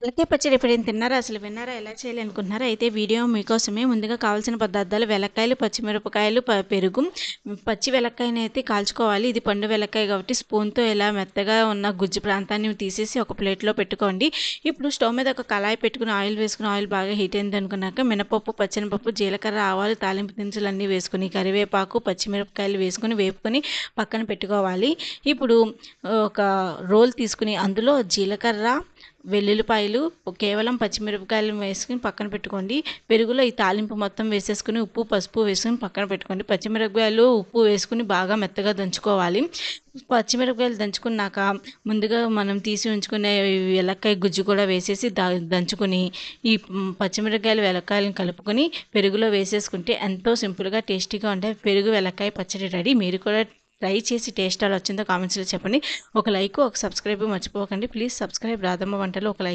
వెలక్కాయ పచ్చడి ఎప్పుడైనా తిన్నారా? అసలు విన్నారా? ఎలా చేయాలి అనుకుంటున్నారా? అయితే వీడియో మీకోసమే. ముందుగా కావాల్సిన పదార్థాలు వెలక్కాయలు, పచ్చిమిరపకాయలు, పెరుగు. పచ్చి వెలక్కాయనైతే కాల్చుకోవాలి. ఇది పండు వెలక్కాయ కాబట్టి స్పూన్‌తో ఇలా మెత్తగా ఉన్న గుజ్జు ప్రాంతాన్ని తీసేసి ఒక ప్లేట్‌లో పెట్టుకోండి. ఇప్పుడు స్టవ్ మీద ఒక కళాయి పెట్టుకొని ఆయిల్ వేసుకొని ఆయిల్ బాగా హీట్ అయిందనుకున్నాక మినపప్పు, పచ్చెనపప్పు, జీలకర్ర, ఆవాలు, తాలింపు దినుసులన్నీ వేసుకొని కరివేపాకు, పచ్చిమిరపకాయలు వేసుకొని వేపుకొని పక్కన పెట్టుకోవాలి. ఇప్పుడు ఒక రోల్ తీసుకొని అందులో జీలకర్ర, వెల్లుల్లిపాయలు, కేవలం పచ్చిమిరపకాయలు వేసుకొని పక్కన పెట్టుకోండి. పెరుగులో ఈ తాలింపు మొత్తం వేసేసుకొని ఉప్పు, పసుపు వేసుకొని పక్కన పెట్టుకోండి. పచ్చిమిరపకాయలు, ఉప్పు వేసుకొని బాగా మెత్తగా దంచుకోవాలి. పచ్చిమిరపకాయలు దంచుకున్నాక ముందుగా మనం తీసి ఉంచుకునే వెలక్కాయ గుజ్జు కూడా వేసేసి దంచుకొని ఈ పచ్చిమిరపకాయలు, వెలక్కాయలను కలుపుకొని పెరుగులో వేసేసుకుంటే ఎంతో సింపుల్గా టేస్టీగా ఉండే పెరుగు వెలక్కాయ పచ్చడి రెడీ. మీరు కూడా ట్రై చేసి టేస్ట్ ఎలా వచ్చిందో కామెంట్స్లో చెప్పండి. ఒక లైక్, ఒక సబ్స్క్రైబ్ మర్చిపోకండి. ప్లీజ్ సబ్స్క్రైబ్ రాధమ్మ వంటలు. ఒక లైక్